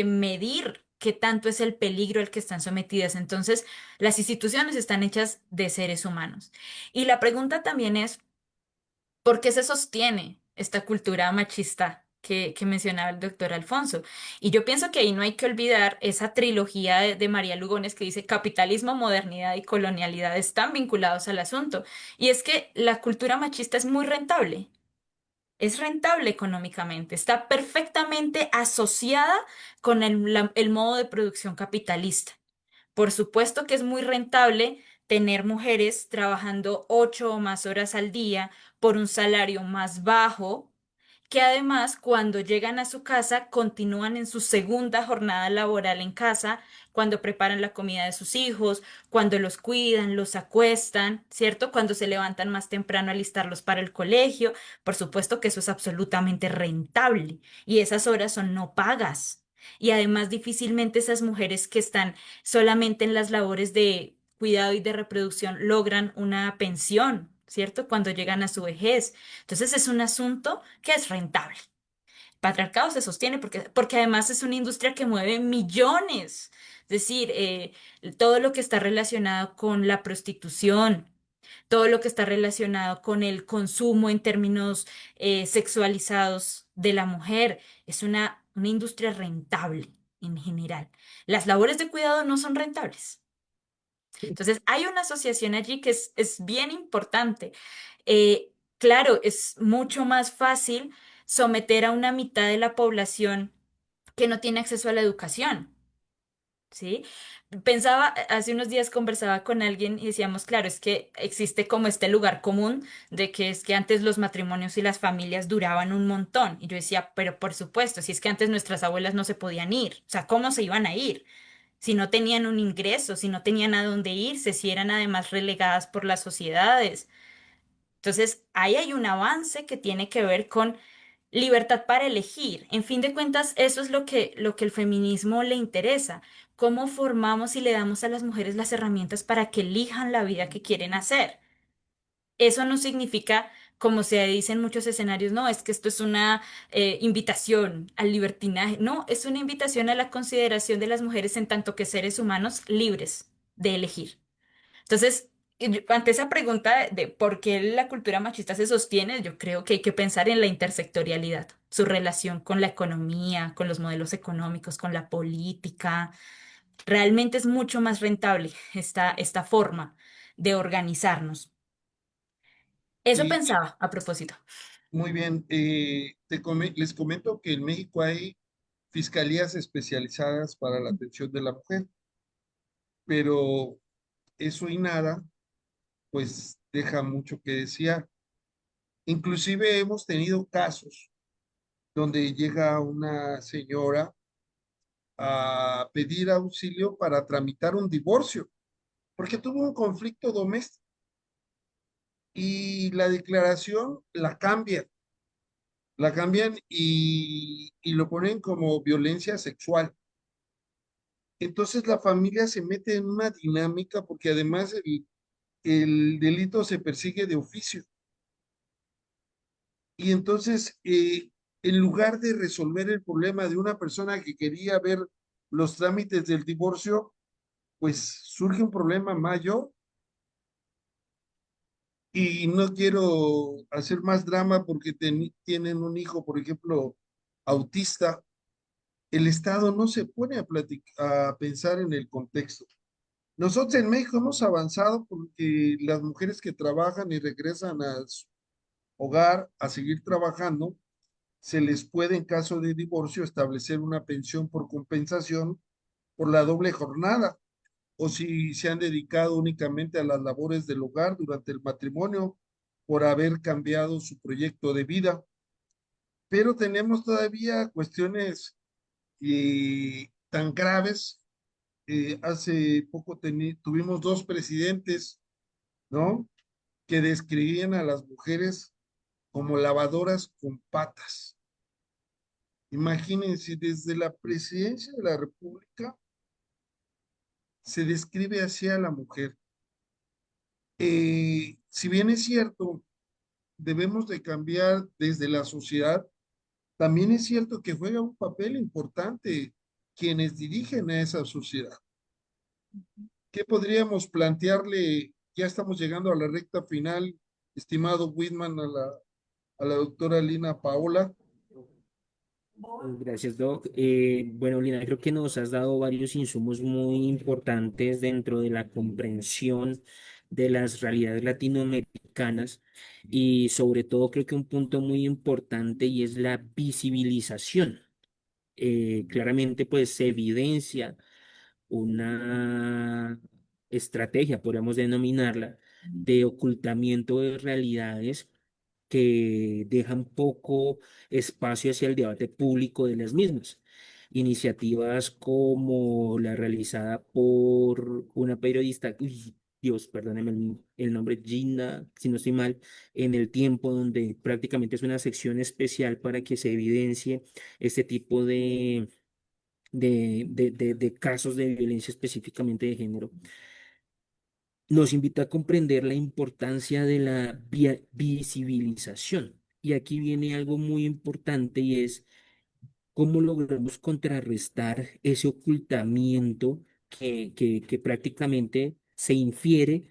medir qué tanto es el peligro al que están sometidas. Entonces, las instituciones están hechas de seres humanos. Y la pregunta también es, ¿por qué se sostiene esta cultura machista que mencionaba el doctor Alfonso? Y yo pienso que ahí no hay que olvidar esa trilogía de María Lugones que dice capitalismo, modernidad y colonialidad están vinculados al asunto. Y es que la cultura machista es muy rentable. Es rentable económicamente, está perfectamente asociada con el modo de producción capitalista. Por supuesto que es muy rentable tener mujeres trabajando 8 o más horas al día por un salario más bajo que además cuando llegan a su casa continúan en su segunda jornada laboral en casa, cuando preparan la comida de sus hijos, cuando los cuidan, los acuestan, ¿cierto? Cuando se levantan más temprano a alistarlos para el colegio. Por supuesto que eso es absolutamente rentable y esas horas son no pagas. Y además difícilmente esas mujeres que están solamente en las labores de cuidado y de reproducción logran una pensión, ¿cierto? Cuando llegan a su vejez. Entonces es un asunto que es rentable. El patriarcado se sostiene porque además es una industria que mueve millones. Es decir, todo lo que está relacionado con la prostitución, todo lo que está relacionado con el consumo en términos sexualizados de la mujer, es una industria rentable en general. Las labores de cuidado no son rentables. Entonces, hay una asociación allí que es bien importante. Claro, es mucho más fácil someter a una mitad de la población que no tiene acceso a la educación, ¿sí? Pensaba, hace unos días conversaba con alguien y decíamos, claro, es que existe como este lugar común de que es que antes los matrimonios y las familias duraban un montón. Y yo decía, pero por supuesto, si es que antes nuestras abuelas no se podían ir, o sea, ¿cómo se iban a ir? Si no tenían un ingreso, si no tenían a dónde irse, si eran además relegadas por las sociedades. Entonces, ahí hay un avance que tiene que ver con libertad para elegir. En fin de cuentas, eso es lo que el feminismo le interesa. Cómo formamos y le damos a las mujeres las herramientas para que elijan la vida que quieren hacer. Eso no significa, como se dice en muchos escenarios, no, es que esto es una invitación al libertinaje. No, es una invitación a la consideración de las mujeres en tanto que seres humanos libres de elegir. Entonces, ante esa pregunta de por qué la cultura machista se sostiene, yo creo que hay que pensar en la intersectorialidad, su relación con la economía, con los modelos económicos, con la política. Realmente es mucho más rentable esta forma de organizarnos. Eso Y pensaba a propósito. muy bien, les comento que en México hay fiscalías especializadas para la atención de la mujer, pero eso y nada, pues deja mucho que desear. Inclusive hemos tenido casos donde llega una señora a pedir auxilio para tramitar un divorcio, porque tuvo un conflicto doméstico y la declaración la cambian y lo ponen como violencia sexual. Entonces la familia se mete en una dinámica porque además el delito se persigue de oficio. Y entonces, en lugar de resolver el problema de una persona que quería ver los trámites del divorcio, pues surge un problema mayor. Y no quiero hacer más drama porque tienen un hijo, por ejemplo, autista. El Estado no se pone a pensar en el contexto. Nosotros en México hemos avanzado porque las mujeres que trabajan y regresan a su hogar a seguir trabajando, se les puede, en caso de divorcio, establecer una pensión por compensación por la doble jornada, o si se han dedicado únicamente a las labores del hogar durante el matrimonio por haber cambiado su proyecto de vida. Pero tenemos todavía cuestiones tan graves. Hace poco tuvimos dos presidentes, ¿no? Que describían a las mujeres como lavadoras con patas. Imagínense, desde la presidencia de la República se describe así a la mujer. Si bien es cierto, debemos de cambiar desde la sociedad, también es cierto que juega un papel importante quienes dirigen a esa sociedad. ¿Qué podríamos plantearle? Ya estamos llegando a la recta final, estimado Whitman, a la doctora Lina Paola. Gracias, Doc. Bueno, Lina, creo que nos has dado varios insumos muy importantes dentro de la comprensión de las realidades latinoamericanas y sobre todo creo que un punto muy importante y es la visibilización. Claramente, pues se evidencia una estrategia, podríamos denominarla, de ocultamiento de realidades que dejan poco espacio hacia el debate público de las mismas. Iniciativas como la realizada por una periodista, uy, Dios, perdóneme el nombre, Gina, si no estoy mal, en El Tiempo, donde prácticamente es una sección especial para que se evidencie este tipo de casos de violencia específicamente de género. Nos invita a comprender la importancia de la visibilización. Y aquí viene algo muy importante y es cómo logramos contrarrestar ese ocultamiento que prácticamente se infiere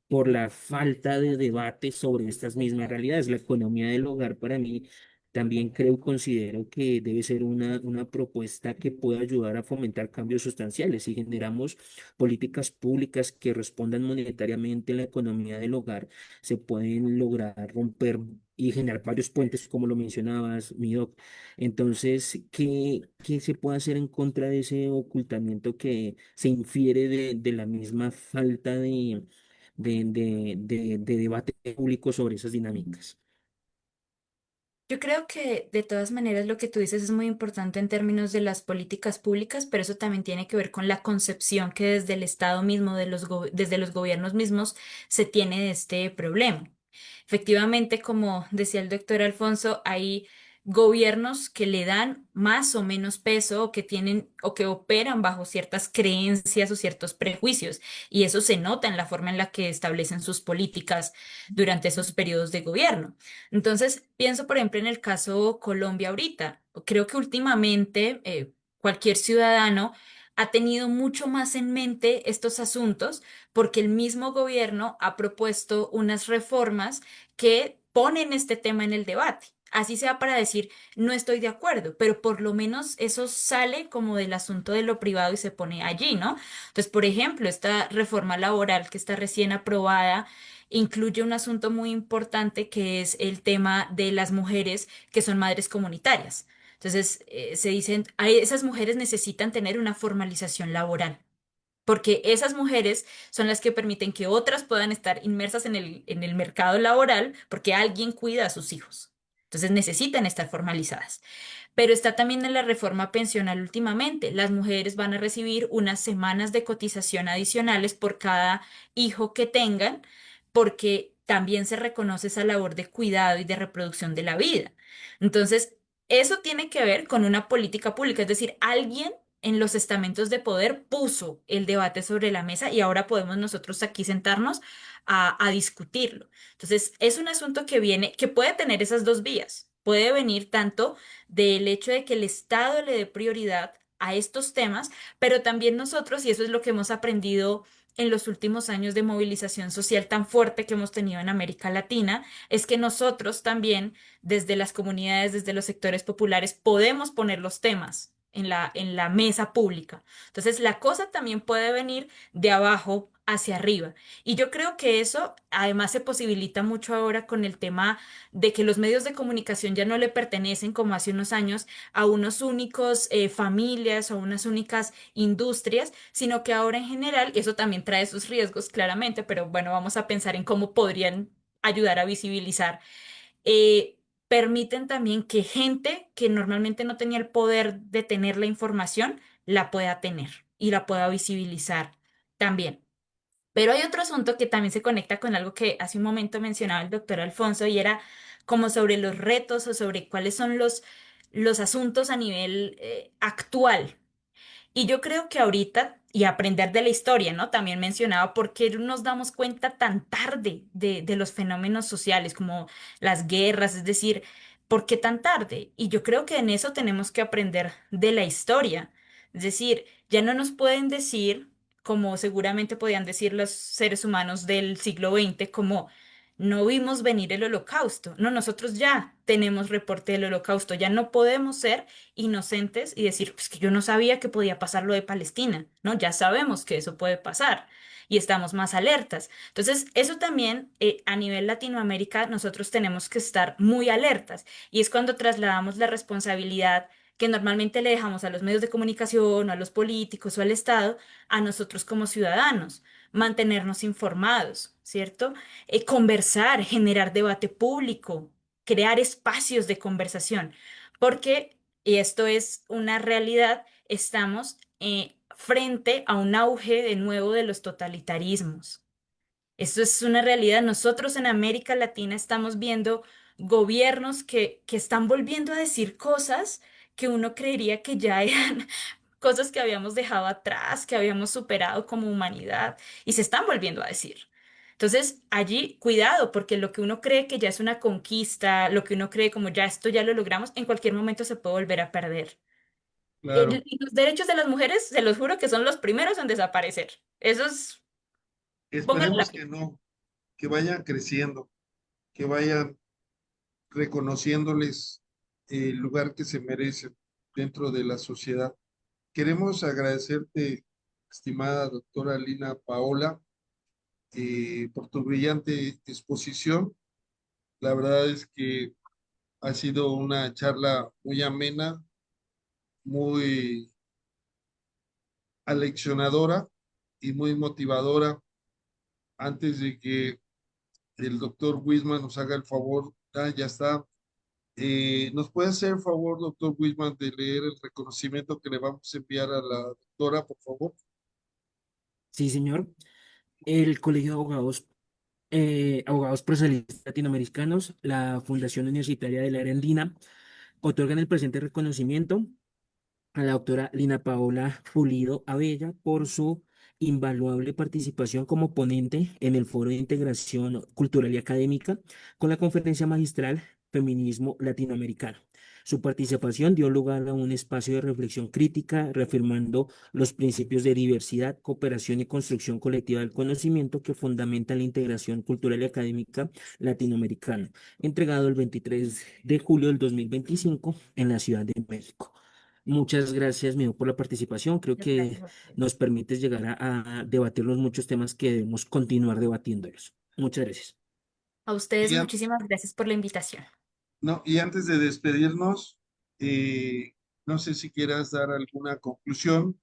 por la falta de debate sobre estas mismas realidades. La economía del hogar para mí también creo, considero que debe ser una propuesta que pueda ayudar a fomentar cambios sustanciales. Si generamos políticas públicas que respondan monetariamente en la economía del hogar, se pueden lograr romper y generar varios puentes, como lo mencionabas, Mido. Entonces, ¿qué se puede hacer en contra de ese ocultamiento que se infiere de la misma falta de debate público sobre esas dinámicas? Yo creo que de todas maneras lo que tú dices es muy importante en términos de las políticas públicas, pero eso también tiene que ver con la concepción que desde el Estado mismo, desde los gobiernos mismos, se tiene de este problema. Efectivamente, como decía el doctor Alfonso, hay gobiernos que le dan más o menos peso o que tienen o que operan bajo ciertas creencias o ciertos prejuicios, y eso se nota en la forma en la que establecen sus políticas durante esos periodos de gobierno. Entonces, pienso, por ejemplo, en el caso Colombia ahorita. Creo que últimamente cualquier ciudadano ha tenido mucho más en mente estos asuntos porque el mismo gobierno ha propuesto unas reformas que ponen este tema en el debate. Así sea para decir, no estoy de acuerdo, pero por lo menos eso sale como del asunto de lo privado y se pone allí, ¿no? Entonces, por ejemplo, esta reforma laboral que está recién aprobada incluye un asunto muy importante que es el tema de las mujeres que son madres comunitarias. Entonces, se dicen, esas mujeres necesitan tener una formalización laboral, porque esas mujeres son las que permiten que otras puedan estar inmersas en el mercado laboral porque alguien cuida a sus hijos. Entonces necesitan estar formalizadas. Pero está también en la reforma pensional últimamente. Las mujeres van a recibir unas semanas de cotización adicionales por cada hijo que tengan, porque también se reconoce esa labor de cuidado y de reproducción de la vida. Entonces, eso tiene que ver con una política pública, es decir, alguien en los estamentos de poder puso el debate sobre la mesa y ahora podemos nosotros aquí sentarnos a discutirlo. Entonces, es un asunto que viene, que puede tener esas dos vías. Puede venir tanto del hecho de que el Estado le dé prioridad a estos temas, pero también nosotros, y eso es lo que hemos aprendido en los últimos años de movilización social tan fuerte que hemos tenido en América Latina, es que nosotros también, desde las comunidades, desde los sectores populares, podemos poner los temas en la mesa pública. Entonces, la cosa también puede venir de abajo hacia arriba. Y yo creo que eso además se posibilita mucho ahora con el tema de que los medios de comunicación ya no le pertenecen como hace unos años a unos únicos familias o unas únicas industrias, sino que ahora en general, y eso también trae sus riesgos claramente, pero bueno, vamos a pensar en cómo podrían ayudar a visibilizar, permiten también que gente que normalmente no tenía el poder de tener la información, la pueda tener y la pueda visibilizar también. Pero hay otro asunto que también se conecta con algo que hace un momento mencionaba el doctor Alfonso y era como sobre los retos o sobre cuáles son los asuntos a nivel actual. Y yo creo que ahorita, y aprender de la historia, ¿no? También mencionaba por qué nos damos cuenta tan tarde de los fenómenos sociales como las guerras, es decir, ¿por qué tan tarde? Y yo creo que en eso tenemos que aprender de la historia. Es decir, ya no nos pueden decir, como seguramente podían decir los seres humanos del siglo XX, como no vimos venir el holocausto. No, nosotros ya tenemos reporte del holocausto, ya no podemos ser inocentes y decir, pues que yo no sabía que podía pasar lo de Palestina, ¿no? Ya sabemos que eso puede pasar y estamos más alertas. Entonces, eso también a nivel Latinoamérica nosotros tenemos que estar muy alertas y es cuando trasladamos la responsabilidad que normalmente le dejamos a los medios de comunicación o a los políticos o al Estado, a nosotros como ciudadanos, mantenernos informados, ¿cierto? Conversar, generar debate público, crear espacios de conversación, porque, y esto es una realidad, estamos frente a un auge de nuevo de los totalitarismos. Esto es una realidad. Nosotros en América Latina estamos viendo gobiernos que están volviendo a decir cosas que uno creería que ya eran cosas que habíamos dejado atrás, que habíamos superado como humanidad y se están volviendo a decir. Entonces, allí, cuidado, porque lo que uno cree que ya es una conquista, lo que uno cree como ya esto ya lo logramos, en cualquier momento se puede volver a perder. Claro, Y los derechos de las mujeres, se los juro que son los primeros en desaparecer. Eso es, pónganle la esperemos que firma. no, que vayan creciendo, que vayan reconociéndoles el lugar que se merecen dentro de la sociedad. Queremos agradecerte, estimada doctora Lina Paola, por tu brillante exposición. La verdad es que ha sido una charla muy amena, muy aleccionadora y muy motivadora. Antes de que el doctor Wisman nos haga el favor, ya está. ¿Nos puede hacer el favor, doctor Wisman, de leer el reconocimiento que le vamos a enviar a la doctora, por favor? Sí, señor. El Colegio de Abogados, Abogados Procesalistas Latinoamericanos, la Fundación Universitaria de la Arandina, otorgan el presente reconocimiento a la doctora Lina Paola Pulido Abella por su invaluable participación como ponente en el Foro de Integración Cultural y Académica con la Conferencia Magistral Feminismo Latinoamericano. Su participación dio lugar a un espacio de reflexión crítica, reafirmando los principios de diversidad, cooperación y construcción colectiva del conocimiento que fundamentan la integración cultural y académica latinoamericana, entregado el 23 de julio del 2025 en la Ciudad de México. Muchas gracias, Mido, por la participación. Creo que Gracias a ustedes. nos permites llegar a debatir los muchos temas que debemos continuar debatiéndolos. Muchas gracias. A ustedes Y, an- muchísimas gracias por la invitación. no, y antes de despedirnos, no sé si quieras dar alguna conclusión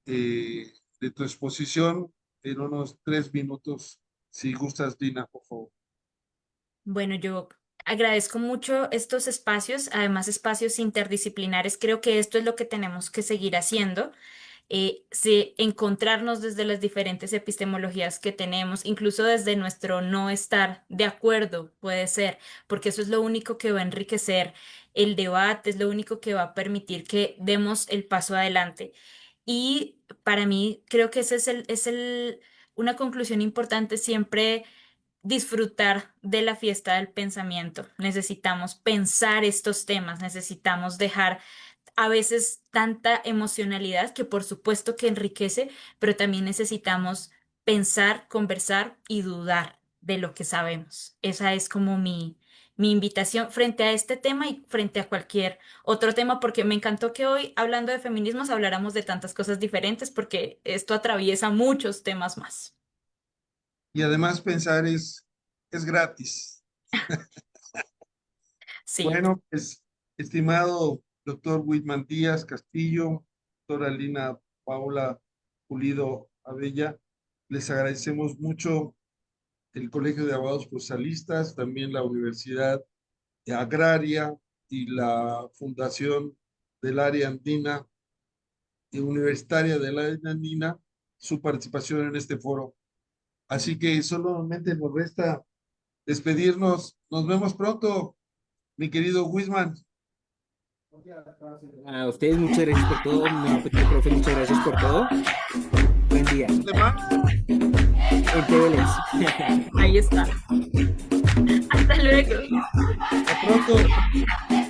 de tu exposición en unos 3 minutos, si gustas, Dina, por favor. Bueno, yo agradezco mucho estos espacios, además espacios interdisciplinares. Creo que esto es lo que tenemos que seguir haciendo. Sí, encontrarnos desde las diferentes epistemologías que tenemos, incluso desde nuestro no estar de acuerdo, puede ser, porque eso es lo único que va a enriquecer el debate, es lo único que va a permitir que demos el paso adelante. Y para mí, creo que ese una conclusión importante siempre disfrutar de la fiesta del pensamiento. Necesitamos pensar estos temas, necesitamos dejar a veces tanta emocionalidad que por supuesto que enriquece, pero también necesitamos pensar, conversar y dudar de lo que sabemos. Esa es como mi invitación frente a este tema y frente a cualquier otro tema, porque me encantó que hoy, hablando de feminismos, habláramos de tantas cosas diferentes, porque esto atraviesa muchos temas más. Y además pensar es gratis. Sí. Bueno, pues, estimado doctor Whitman Díaz Castillo, doctora Lina Paola Pulido Abella, les agradecemos mucho el Colegio de Abogados Procesalistas, también la Universidad Agraria y la Fundación del Área Andina y Universitaria del Área Andina, su participación en este foro. Así que solamente nos resta despedirnos. Nos vemos pronto, mi querido Wisman. A ustedes muchas gracias por todo. Nuevamente, profe, muchas gracias por todo. Buen día. ¿Demás? En TVLS. Ahí está. Hasta luego. Hasta pronto.